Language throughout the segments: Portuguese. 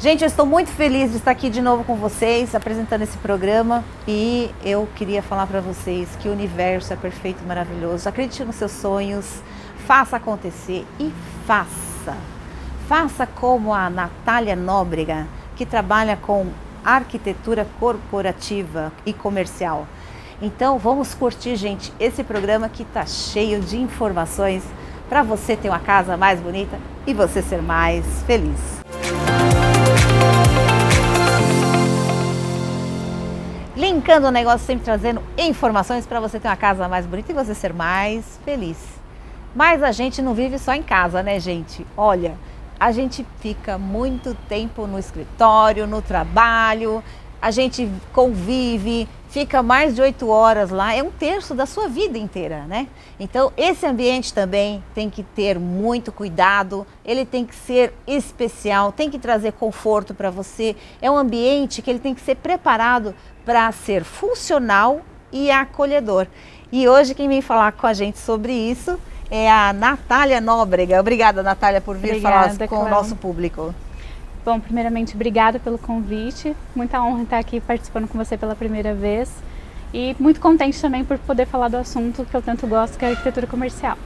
Gente, eu estou muito feliz de estar aqui de novo com vocês, apresentando esse programa, e eu queria falar para vocês que o universo é perfeito e maravilhoso. Acredite nos seus sonhos, faça acontecer e faça. Faça como a Natália Nóbrega, que trabalha com arquitetura corporativa e comercial. Então vamos curtir, gente, esse programa que está cheio de informações para você ter uma casa mais bonita e você ser mais feliz. Linkando o negócio, sempre trazendo informações para você ter uma casa mais bonita e você ser mais feliz. Mas a gente não vive só em casa, né, gente? Olha, a gente fica muito tempo no escritório, no trabalho, a gente convive, fica mais de 8 horas lá, é 1/3 da sua vida inteira, né? Então esse ambiente também tem que ter muito cuidado, ele tem que ser especial, tem que trazer conforto para você. É um ambiente que ele tem que ser preparado para ser funcional e acolhedor. E hoje quem vem falar com a gente sobre isso é a Natália Nóbrega. Obrigada, Natália, por vir falar com o nosso público. Bom, primeiramente, obrigada pelo convite. Muita honra estar aqui participando com você pela primeira vez. E muito contente também por poder falar do assunto que eu tanto gosto, que é a arquitetura comercial.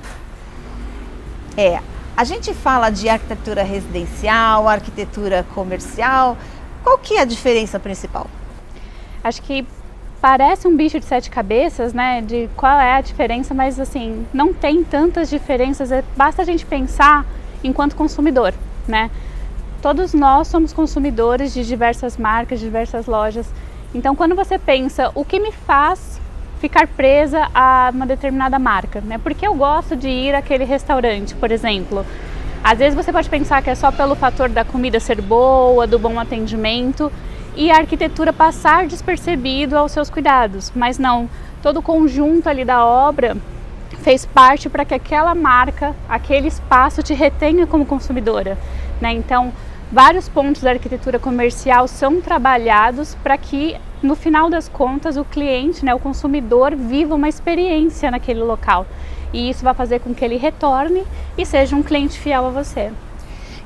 A gente fala de arquitetura residencial, arquitetura comercial. Qual que é a diferença principal? Acho que parece um bicho de 7 cabeças, né, de qual é a diferença, mas assim, não tem tantas diferenças, basta a gente pensar enquanto consumidor, né? Todos nós somos consumidores de diversas marcas, de diversas lojas. Então, quando você pensa, o que me faz ficar presa a uma determinada marca, né? Por que eu gosto de ir àquele restaurante, por exemplo? Às vezes você pode pensar que é só pelo fator da comida ser boa, do bom atendimento, e a arquitetura passar despercebido aos seus cuidados, mas não, todo o conjunto ali da obra fez parte para que aquela marca, aquele espaço te retenha como consumidora, né? Então, vários pontos da arquitetura comercial são trabalhados para que, no final das contas, o cliente, né, o consumidor, viva uma experiência naquele local, e isso vai fazer com que ele retorne e seja um cliente fiel a você.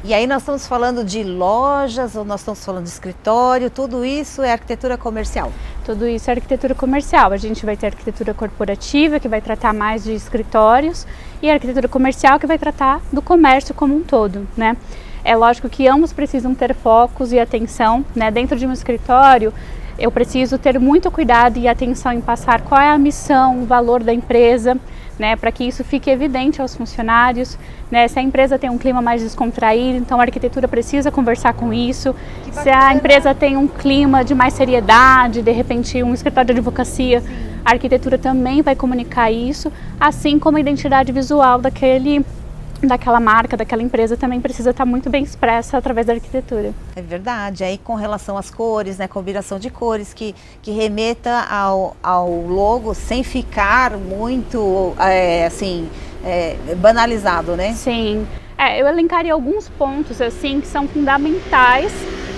E aí nós estamos falando de lojas, ou nós estamos falando de escritório, tudo isso é arquitetura comercial? Tudo isso é arquitetura comercial. A gente vai ter arquitetura corporativa, que vai tratar mais de escritórios, e a arquitetura comercial, que vai tratar do comércio como um todo, né? É lógico que ambos precisam ter focos e atenção, né? Dentro de um escritório, eu preciso ter muito cuidado e atenção em passar qual é a missão, o valor da empresa, né, para que isso fique evidente aos funcionários, né? Se a empresa tem um clima mais descontraído, então a arquitetura precisa conversar com isso. Se a empresa tem um clima de mais seriedade, de repente um escritório de advocacia, a arquitetura também vai comunicar isso, assim como a identidade visual daquela marca, daquela empresa também precisa estar muito bem expressa através da arquitetura. É verdade. Aí com relação às cores, né, combinação de cores que remeta ao logo sem ficar muito banalizado, né? Sim. Eu elencaria alguns pontos assim que são fundamentais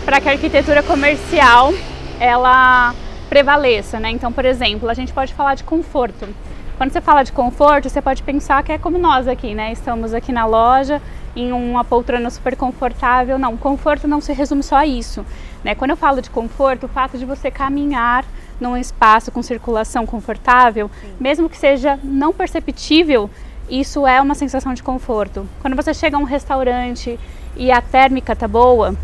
para que a arquitetura comercial ela prevaleça, né? Então, por exemplo, a gente pode falar de conforto. Quando você fala de conforto, você pode pensar que é como nós aqui, né? Estamos aqui na loja, em uma poltrona super confortável. Não, conforto não se resume só a isso, né? Quando eu falo de conforto, o fato de você caminhar num espaço com circulação confortável, mesmo que seja não perceptível, isso é uma sensação de conforto. Quando você chega a um restaurante e a térmica tá boa,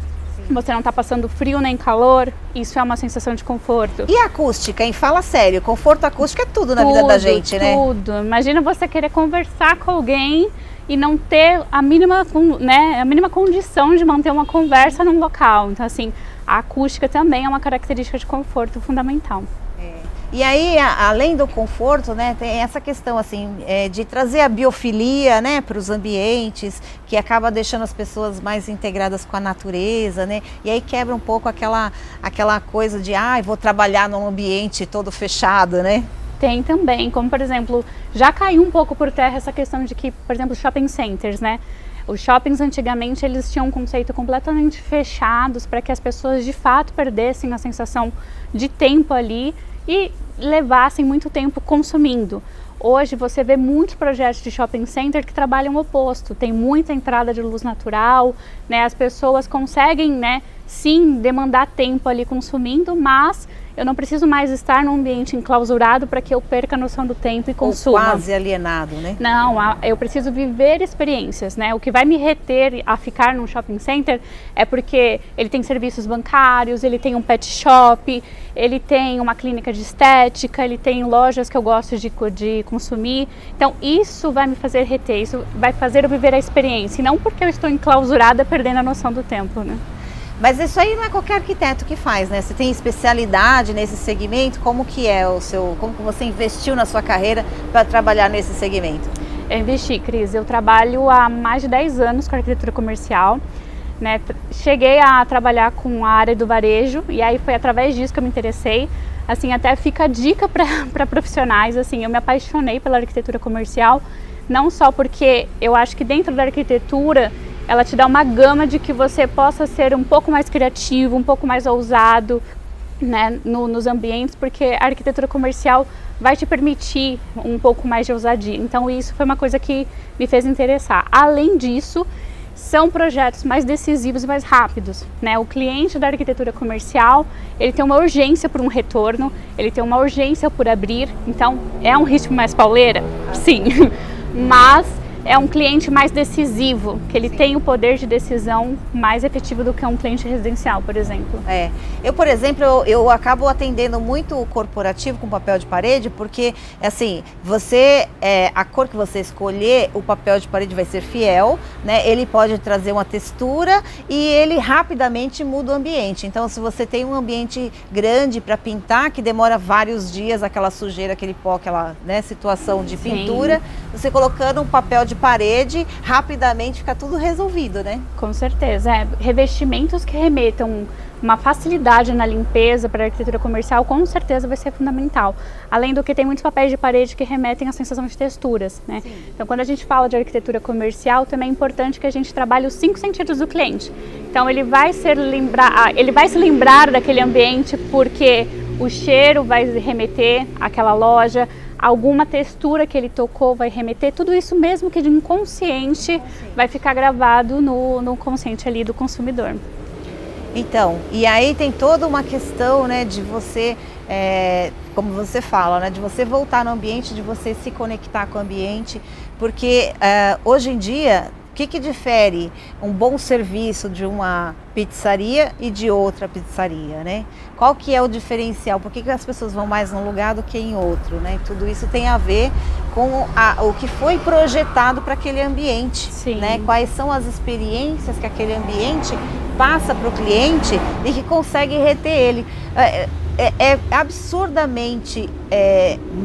você não está passando frio nem calor, isso é uma sensação de conforto. E a acústica, hein? Fala sério, conforto acústico é tudo na vida da gente, né? Tudo. Imagina você querer conversar com alguém e não ter a mínima condição de manter uma conversa num local. Então, assim, a acústica também é uma característica de conforto fundamental. E aí, além do conforto, né, tem essa questão assim, de trazer a biofilia, né, para os ambientes, que acaba deixando as pessoas mais integradas com a natureza, né? E aí quebra um pouco aquela coisa de, vou trabalhar num ambiente todo fechado, né? Tem também, como por exemplo, já caiu um pouco por terra essa questão de que, por exemplo, shopping centers, né? Os shoppings antigamente eles tinham um conceito completamente fechados para que as pessoas de fato perdessem a sensação de tempo ali e levassem muito tempo consumindo. Hoje você vê muitos projetos de shopping center que trabalham o oposto, tem muita entrada de luz natural, né? As pessoas conseguem, né, sim demandar tempo ali consumindo, mas eu não preciso mais estar num ambiente enclausurado para que eu perca a noção do tempo e consuma. Ou quase alienado, né? Não, eu preciso viver experiências, né? O que vai me reter a ficar num shopping center é porque ele tem serviços bancários, ele tem um pet shop, ele tem uma clínica de estética, ele tem lojas que eu gosto de consumir. Então isso vai me fazer reter, isso vai fazer eu viver a experiência, e não porque eu estou enclausurada perdendo a noção do tempo, né? Mas isso aí não é qualquer arquiteto que faz, né? Você tem especialidade nesse segmento? Como que é como que você investiu na sua carreira para trabalhar nesse segmento? Eu investi, Cris. Eu trabalho há mais de 10 anos com arquitetura comercial, né? Cheguei a trabalhar com a área do varejo e aí foi através disso que eu me interessei. Assim, até fica a dica para profissionais, assim, eu me apaixonei pela arquitetura comercial, não só porque eu acho que dentro da arquitetura ela te dá uma gama de que você possa ser um pouco mais criativo, um pouco mais ousado, né, nos ambientes, porque a arquitetura comercial vai te permitir um pouco mais de ousadia. Então isso foi uma coisa que me fez interessar. Além disso, são projetos mais decisivos e mais rápidos, né? O cliente da arquitetura comercial, ele tem uma urgência por um retorno, ele tem uma urgência por abrir, então é um ritmo mais pauleira? Sim, mas é um cliente mais decisivo, que ele tem o poder de decisão mais efetivo do que um cliente residencial, por exemplo. Eu, por exemplo, eu acabo atendendo muito o corporativo com papel de parede, porque, assim, a cor que você escolher, o papel de parede vai ser fiel, né? Ele pode trazer uma textura e ele rapidamente muda o ambiente. Então, se você tem um ambiente grande para pintar, que demora vários dias, aquela sujeira, aquele pó, aquela, né, situação de pintura, você colocando um papel de parede, rapidamente fica tudo resolvido, né? Com certeza, revestimentos que remetam uma facilidade na limpeza para a arquitetura comercial, com certeza vai ser fundamental. Além do que tem muitos papéis de parede que remetem à sensação de texturas, né? Sim. Então, quando a gente fala de arquitetura comercial, também é importante que a gente trabalhe os 5 sentidos do cliente. Então, ele vai se lembrar daquele ambiente porque o cheiro vai remeter àquela loja, alguma textura que ele tocou vai remeter, tudo isso mesmo que de inconsciente vai ficar gravado no consciente ali do consumidor. Então, e aí tem toda uma questão, né, de você, como você fala, né, de você voltar no ambiente, de você se conectar com o ambiente, porque hoje em dia, o que difere um bom serviço de uma pizzaria e de outra pizzaria, né? Qual que é o diferencial? Por que as pessoas vão mais num lugar do que em outro, né? Tudo isso tem a ver com o que foi projetado para aquele ambiente, né? Quais são as experiências que aquele ambiente passa para o cliente e que consegue reter ele. É absurdamente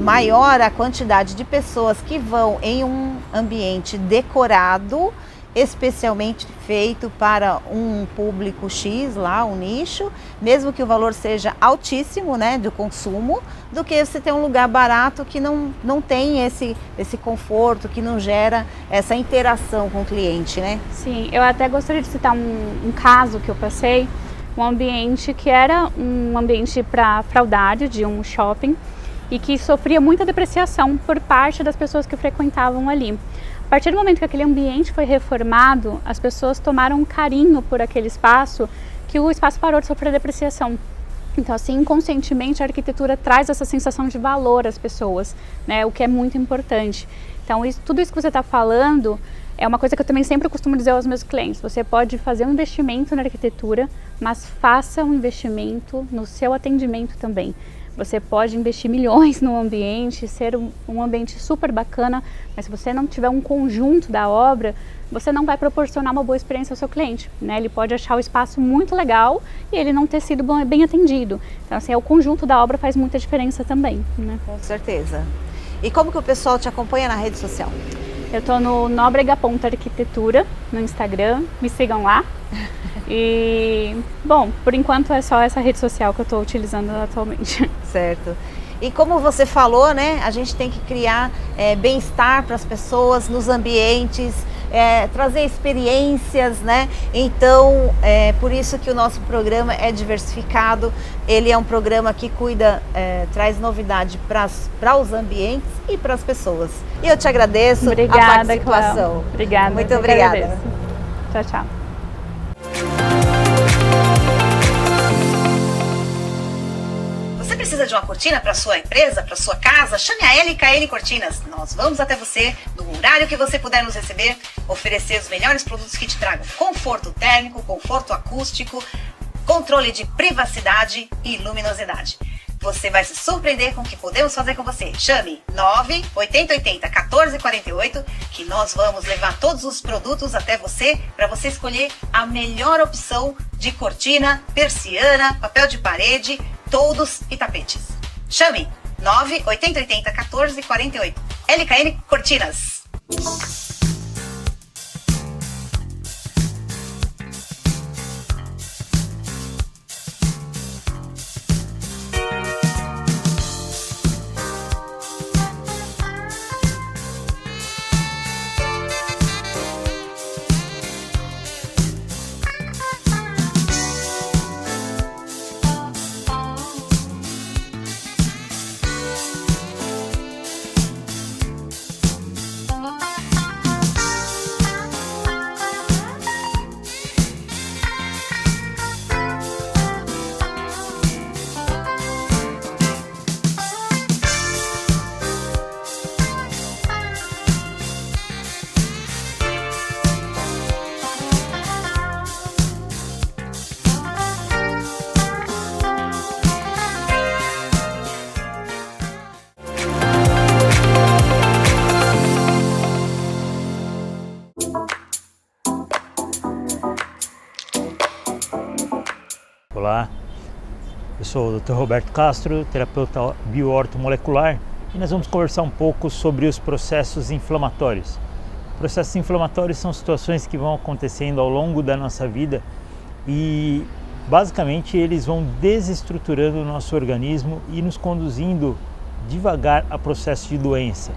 maior a quantidade de pessoas que vão em um ambiente decorado, especialmente feito para um público X lá, um nicho, mesmo que o valor seja altíssimo, né, do consumo, do que você ter um lugar barato que não tem esse conforto, que não gera essa interação com o cliente, né? Sim, eu até gostaria de citar um caso que eu passei, um ambiente que era um ambiente para fraudário de um shopping e que sofria muita depreciação por parte das pessoas que frequentavam ali. A partir do momento que aquele ambiente foi reformado, as pessoas tomaram um carinho por aquele espaço, que o espaço parou de sofrer depreciação. Então, assim, inconscientemente a arquitetura traz essa sensação de valor às pessoas, né, o que é muito importante. Então, tudo isso que você está falando é uma coisa que eu também sempre costumo dizer aos meus clientes. Você pode fazer um investimento na arquitetura, mas faça um investimento no seu atendimento também. Você pode investir milhões no ambiente, ser um ambiente super bacana, mas se você não tiver um conjunto da obra, você não vai proporcionar uma boa experiência ao seu cliente, né? Ele pode achar o espaço muito legal e ele não ter sido bem atendido. Então, assim, o conjunto da obra faz muita diferença também, né? Com certeza. E como que o pessoal te acompanha na rede social? Eu estou no Nóbrega.arquitetura no Instagram, me sigam lá. E, bom, por enquanto é só essa rede social que eu estou utilizando atualmente. Certo. E como você falou, né, a gente tem que criar bem-estar para as pessoas nos ambientes, trazer experiências, né? Então, por isso que o nosso programa é diversificado. Ele é um programa que cuida, traz novidade para os ambientes e para as pessoas. E eu te agradeço a participação. Cláudia. Obrigada. Muito obrigada. Tchau, tchau. Precisa de uma cortina para sua empresa, para sua casa? Chame a LKN Cortinas. Nós vamos até você, no horário que você puder nos receber, oferecer os melhores produtos que te tragam conforto térmico, conforto acústico, controle de privacidade e luminosidade. Você vai se surpreender com o que podemos fazer com você. Chame 98080-1448 que nós vamos levar todos os produtos até você para você escolher a melhor opção de cortina, persiana, papel de parede, toldos e tapetes. Chame 98080-1448. LKN Cortinas. Olá, eu sou o Dr. Roberto Castro, terapeuta bioortomolecular, e nós vamos conversar um pouco sobre os processos inflamatórios. Processos inflamatórios são situações que vão acontecendo ao longo da nossa vida e basicamente eles vão desestruturando o nosso organismo e nos conduzindo devagar a processo de doença.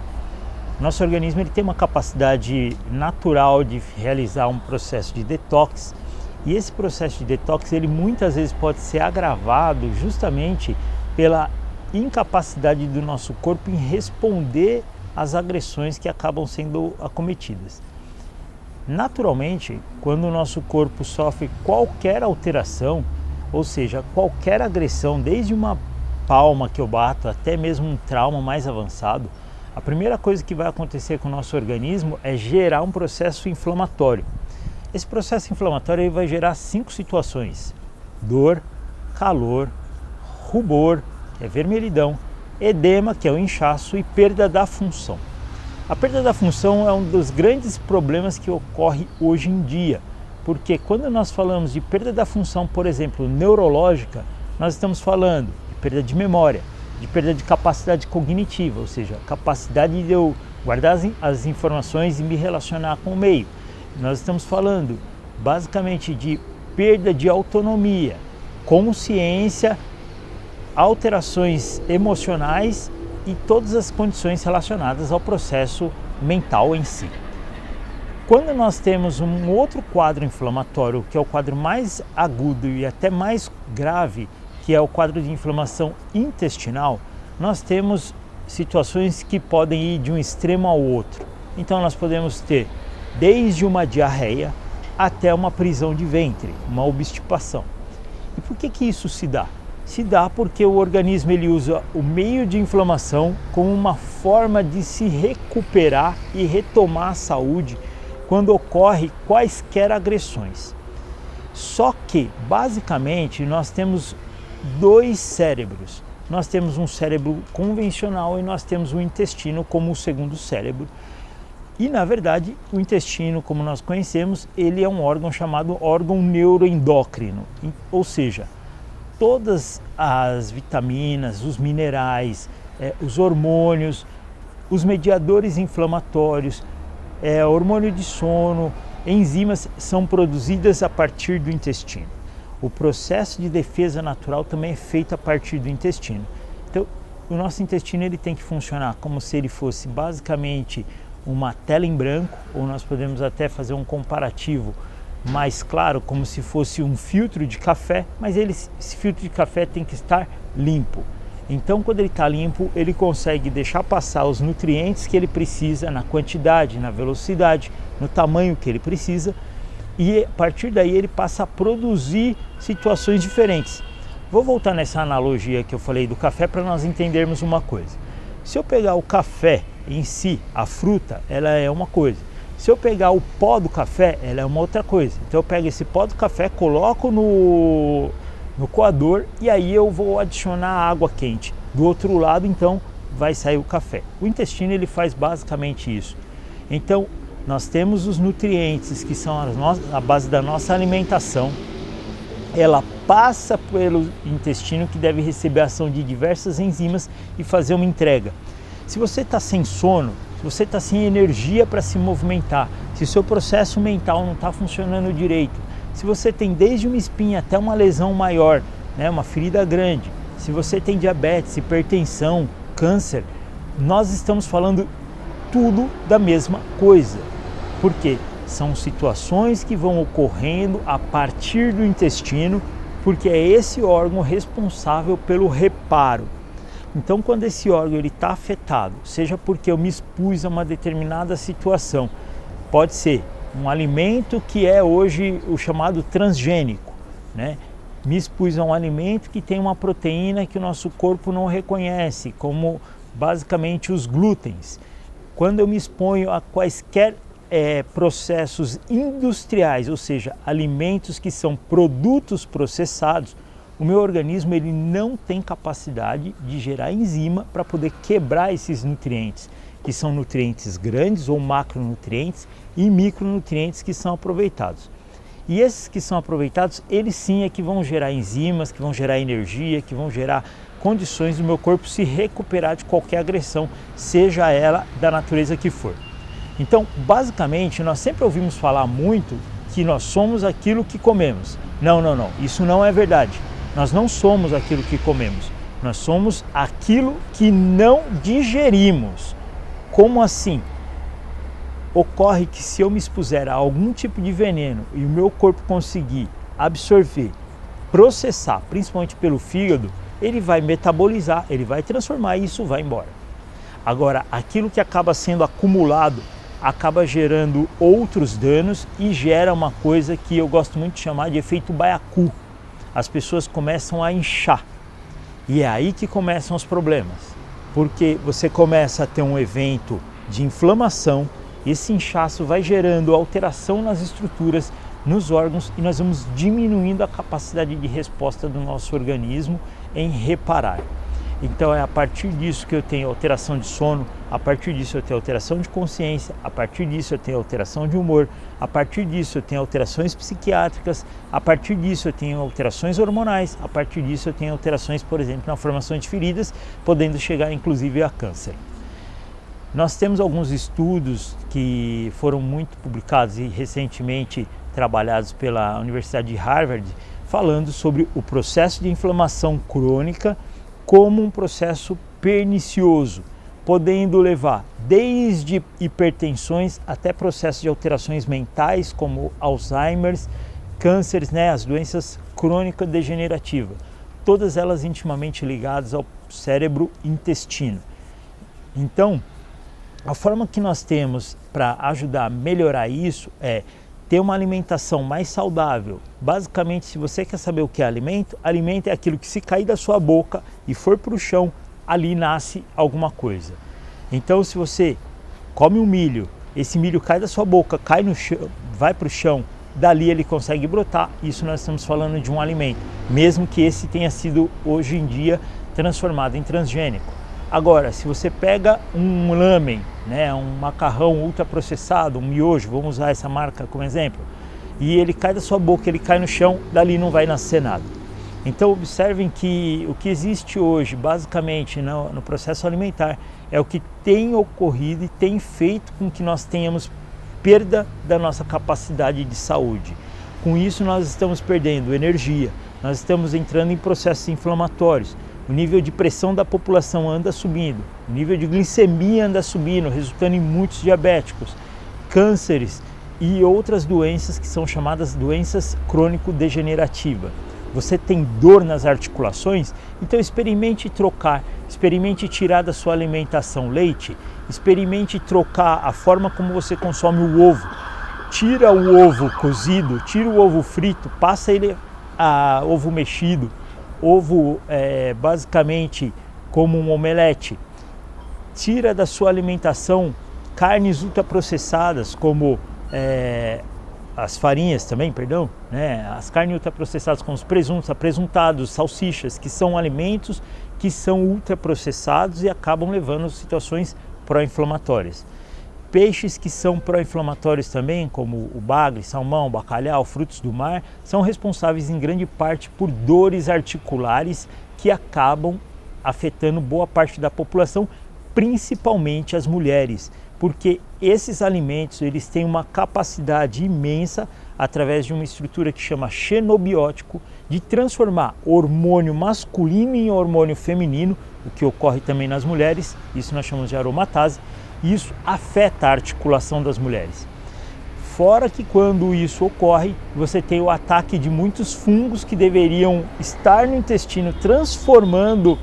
Nosso organismo ele tem uma capacidade natural de realizar um processo de detox. E esse processo de detox, ele muitas vezes pode ser agravado justamente pela incapacidade do nosso corpo em responder às agressões que acabam sendo acometidas. Naturalmente, quando o nosso corpo sofre qualquer alteração, ou seja, qualquer agressão, desde uma palma que eu bato até mesmo um trauma mais avançado, a primeira coisa que vai acontecer com o nosso organismo é gerar um processo inflamatório. Esse processo inflamatório vai gerar 5 situações: dor, calor, rubor, que é vermelhidão, edema, que é o inchaço, e perda da função. A perda da função é um dos grandes problemas que ocorre hoje em dia, porque quando nós falamos de perda da função, por exemplo, neurológica, nós estamos falando de perda de memória, de perda de capacidade cognitiva, ou seja, capacidade de eu guardar as informações e me relacionar com o meio. Nós estamos falando basicamente de perda de autonomia, consciência, alterações emocionais e todas as condições relacionadas ao processo mental em si. Quando nós temos um outro quadro inflamatório, que é o quadro mais agudo e até mais grave, que é o quadro de inflamação intestinal, nós temos situações que podem ir de um extremo ao outro. Então nós podemos ter desde uma diarreia até uma prisão de ventre, uma obstipação. E por que isso se dá? Se dá porque o organismo ele usa o meio de inflamação como uma forma de se recuperar e retomar a saúde quando ocorre quaisquer agressões. Só que, basicamente, nós temos 2 cérebros. Nós temos um cérebro convencional e nós temos o intestino como o segundo cérebro. E, na verdade, o intestino, como nós conhecemos, ele é um órgão chamado órgão neuroendócrino, ou seja, todas as vitaminas, os minerais, os hormônios, os mediadores inflamatórios, hormônio de sono, enzimas são produzidas a partir do intestino. O processo de defesa natural também é feito a partir do intestino. Então, o nosso intestino ele tem que funcionar como se ele fosse basicamente uma tela em branco, ou nós podemos até fazer um comparativo mais claro, como se fosse um filtro de café, mas esse filtro de café tem que estar limpo. Então, quando ele está limpo, ele consegue deixar passar os nutrientes que ele precisa na quantidade, na velocidade, no tamanho que ele precisa, e a partir daí ele passa a produzir situações diferentes. Vou voltar nessa analogia que eu falei do café para nós entendermos uma coisa. Se eu pegar o café em si, a fruta, ela é uma coisa. Se eu pegar o pó do café, ela é uma outra coisa. Então eu pego esse pó do café, coloco no coador e aí eu vou adicionar água quente. Do outro lado, então, vai sair o café. O intestino ele faz basicamente isso. Então, nós temos os nutrientes que são a base da nossa alimentação. Ela passa pelo intestino que deve receber a ação de diversas enzimas e fazer uma entrega. Se você está sem sono, se você está sem energia para se movimentar, se o seu processo mental não está funcionando direito, se você tem desde uma espinha até uma lesão maior, né, uma ferida grande, se você tem diabetes, hipertensão, câncer, nós estamos falando tudo da mesma coisa. Por quê? São situações que vão ocorrendo a partir do intestino, porque é esse órgão responsável pelo reparo. Então, quando esse órgão está afetado, seja porque eu me expus a uma determinada situação, pode ser um alimento que é hoje o chamado transgênico, né? Me expus a um alimento que tem uma proteína que o nosso corpo não reconhece, como basicamente os glútens. Quando eu me exponho a quaisquer processos industriais, ou seja, alimentos que são produtos processados, o meu organismo ele não tem capacidade de gerar enzima para poder quebrar esses nutrientes, que são nutrientes grandes ou macronutrientes e micronutrientes que são aproveitados. E esses que são aproveitados, eles sim é que vão gerar enzimas, que vão gerar energia, que vão gerar condições do meu corpo se recuperar de qualquer agressão, seja ela da natureza que for. Então, basicamente, nós sempre ouvimos falar muito que nós somos aquilo que comemos. Não, isso não é verdade. Nós não somos aquilo que comemos, nós somos aquilo que não digerimos. Como assim? Ocorre que se eu me expuser a algum tipo de veneno e o meu corpo conseguir absorver, processar, principalmente pelo fígado, ele vai metabolizar, ele vai transformar e isso vai embora. Agora, aquilo que acaba sendo acumulado acaba gerando outros danos e gera uma coisa que eu gosto muito de chamar de efeito baiacu. As pessoas começam a inchar e é aí que começam os problemas, porque você começa a ter um evento de inflamação, esse inchaço vai gerando alteração nas estruturas, nos órgãos e nós vamos diminuindo a capacidade de resposta do nosso organismo em reparar. Então é a partir disso que eu tenho alteração de sono, a partir disso eu tenho alteração de consciência, a partir disso eu tenho alteração de humor, a partir disso eu tenho alterações psiquiátricas, a partir disso eu tenho alterações hormonais, a partir disso eu tenho alterações, por exemplo, na formação de feridas, podendo chegar inclusive a câncer. Nós temos alguns estudos que foram muito publicados e recentemente trabalhados pela Universidade de Harvard, falando sobre o processo de inflamação crônica como um processo pernicioso, podendo levar desde hipertensões até processos de alterações mentais como Alzheimer, cânceres, né, as doenças crônicas degenerativas, todas elas intimamente ligadas ao cérebro-intestino. Então, a forma que nós temos para ajudar a melhorar isso é ter uma alimentação mais saudável. Basicamente, se você quer saber o que é alimento, alimento é aquilo que se cair da sua boca e for para o chão, ali nasce alguma coisa. Então, se você come um milho, esse milho cai da sua boca, cai no chão, vai para o chão, dali ele consegue brotar, isso nós estamos falando de um alimento, mesmo que esse tenha sido hoje em dia transformado em transgênico. Agora, se você pega um lamen, né, um macarrão ultraprocessado, um miojo, vamos usar essa marca como exemplo, e ele cai da sua boca, ele cai no chão, dali não vai nascer nada. Então observem que o que existe hoje, basicamente, no processo alimentar, é o que tem ocorrido e tem feito com que nós tenhamos perda da nossa capacidade de saúde. Com isso nós estamos perdendo energia, nós estamos entrando em processos inflamatórios, o nível de pressão da população anda subindo, o nível de glicemia anda subindo, resultando em muitos diabéticos, cânceres e outras doenças que são chamadas doenças crônico-degenerativas. Você tem dor nas articulações? Então experimente trocar, experimente tirar da sua alimentação leite, experimente trocar a forma como você consome o ovo. Tira o ovo cozido, tira o ovo frito, passa ele a ovo mexido, ovo basicamente como um omelete, tira da sua alimentação carnes ultraprocessadas, como as farinhas também, né? As carnes ultraprocessadas como os presuntos, apresuntados, salsichas, que são alimentos que são ultraprocessados e acabam levando a situações pró-inflamatórias. Peixes que são pró-inflamatórios também, como o bagre, salmão, bacalhau, frutos do mar, são responsáveis em grande parte por dores articulares que acabam afetando boa parte da população, principalmente as mulheres, porque esses alimentos eles têm uma capacidade imensa, através de uma estrutura que chama xenobiótico, de transformar hormônio masculino em hormônio feminino, o que ocorre também nas mulheres, isso nós chamamos de aromatase, e isso afeta a articulação das mulheres. Fora que quando isso ocorre, você tem o ataque de muitos fungos que deveriam estar no intestino transformando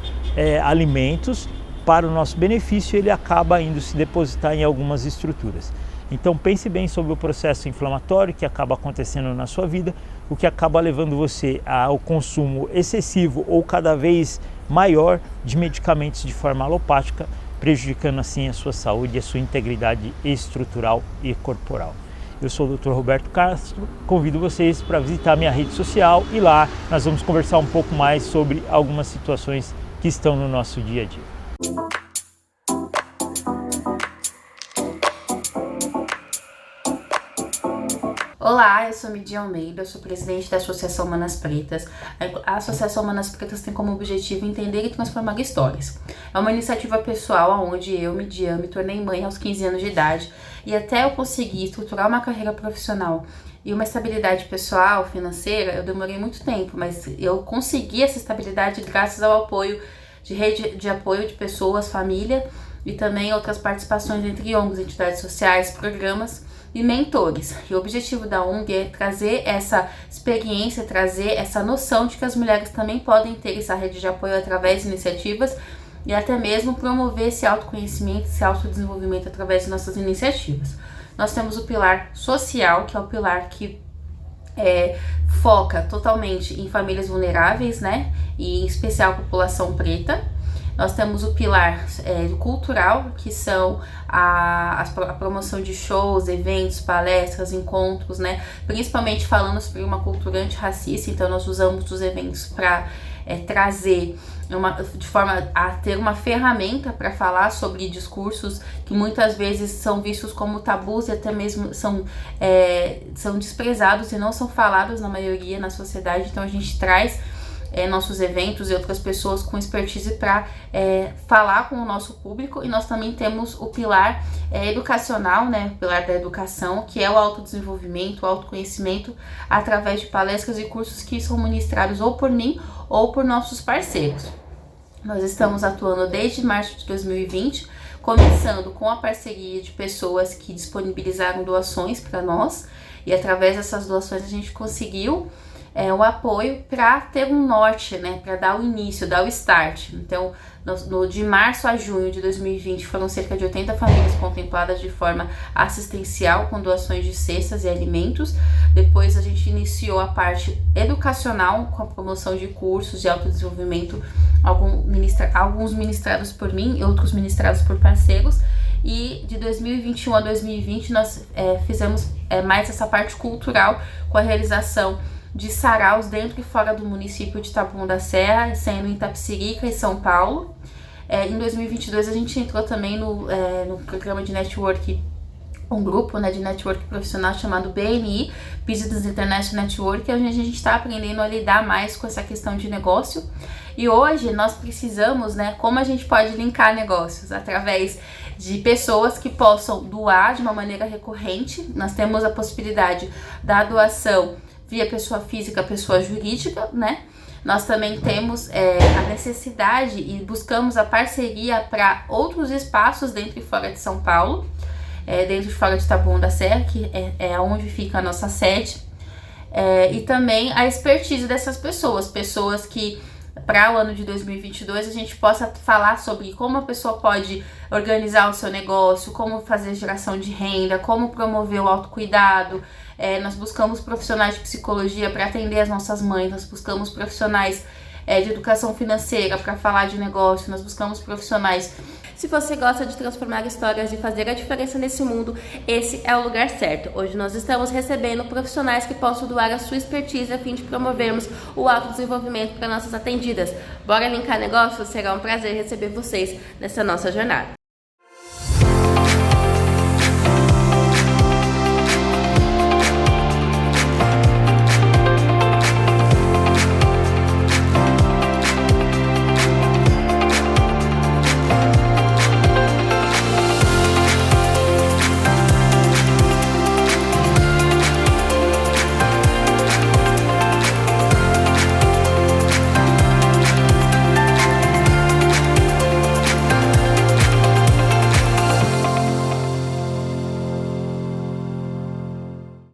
alimentos para o nosso benefício, ele acaba indo se depositar em algumas estruturas. Então pense bem sobre o processo inflamatório que acaba acontecendo na sua vida, o que acaba levando você ao consumo excessivo ou cada vez maior de medicamentos de forma alopática, prejudicando assim a sua saúde e a sua integridade estrutural e corporal. Eu sou o Dr. Roberto Castro, convido vocês para visitar minha rede social e lá nós vamos conversar um pouco mais sobre algumas situações que estão no nosso dia a dia. Olá, eu sou Midia Almeida, eu sou presidente da Associação Manas Pretas. A Associação Manas Pretas tem como objetivo entender e transformar histórias. É uma iniciativa pessoal onde eu, Midia, me tornei mãe aos 15 anos de idade e até eu conseguir estruturar uma carreira profissional e uma estabilidade pessoal, financeira, eu demorei muito tempo, mas eu consegui essa estabilidade graças ao apoio de rede de apoio de pessoas, família e também outras participações entre ONGs, entidades sociais, programas e mentores. E o objetivo da ONG é trazer essa experiência, trazer essa noção de que as mulheres também podem ter essa rede de apoio através de iniciativas e até mesmo promover esse autoconhecimento, esse autodesenvolvimento através de nossas iniciativas. Nós temos o pilar social, que é o pilar que foca totalmente em famílias vulneráveis, né? E em especial a população preta. Nós temos o pilar cultural, que são a promoção de shows, eventos, palestras, encontros, né? Principalmente falando sobre uma cultura antirracista, então nós usamos os eventos para trazer de forma a ter uma ferramenta para falar sobre discursos que muitas vezes são vistos como tabus e até mesmo são desprezados e não são falados na maioria na sociedade. Então a gente traz nossos eventos e outras pessoas com expertise para falar com o nosso público. E nós também temos o pilar educacional, né, o pilar da educação, que é o autodesenvolvimento, o autoconhecimento através de palestras e cursos que são ministrados ou por mim ou por nossos parceiros. Nós estamos atuando desde março de 2020, começando com a parceria de pessoas que disponibilizaram doações para nós, e através dessas doações a gente conseguiu o apoio para ter um norte, né, para dar o início, dar o start. Então, de março a junho de 2020 foram cerca de 80 famílias contempladas de forma assistencial com doações de cestas e alimentos. Depois a gente iniciou a parte educacional com a promoção de cursos de autodesenvolvimento, alguns ministrados por mim e outros ministrados por parceiros. E de 2021 a 2020 nós fizemos mais essa parte cultural com a realização de saraus dentro e fora do município de Taboão da Serra, sendo em Itapecerica e São Paulo. Em 2022 a gente entrou também no programa de network, um grupo, né, de network profissional chamado BNI, Business International Network, onde a gente está aprendendo a lidar mais com essa questão de negócio. E hoje nós precisamos, né, como a gente pode linkar negócios através de pessoas que possam doar de uma maneira recorrente. Nós temos a possibilidade da doação via pessoa física, pessoa jurídica, né? Nós também temos a necessidade e buscamos a parceria para outros espaços dentro e fora de São Paulo, dentro e fora de Taboão da Serra, que é onde fica a nossa sede, e também a expertise dessas pessoas que para o ano de 2022 a gente possa falar sobre como a pessoa pode organizar o seu negócio, como fazer geração de renda, como promover o autocuidado. Nós buscamos profissionais de psicologia para atender as nossas mães, nós buscamos profissionais de educação financeira, para falar de negócio, nós buscamos profissionais. Se você gosta de transformar histórias e fazer a diferença nesse mundo, esse é o lugar certo. Hoje nós estamos recebendo profissionais que possam doar a sua expertise a fim de promovermos o autodesenvolvimento para nossas atendidas. Bora linkar negócios? Será um prazer receber vocês nessa nossa jornada.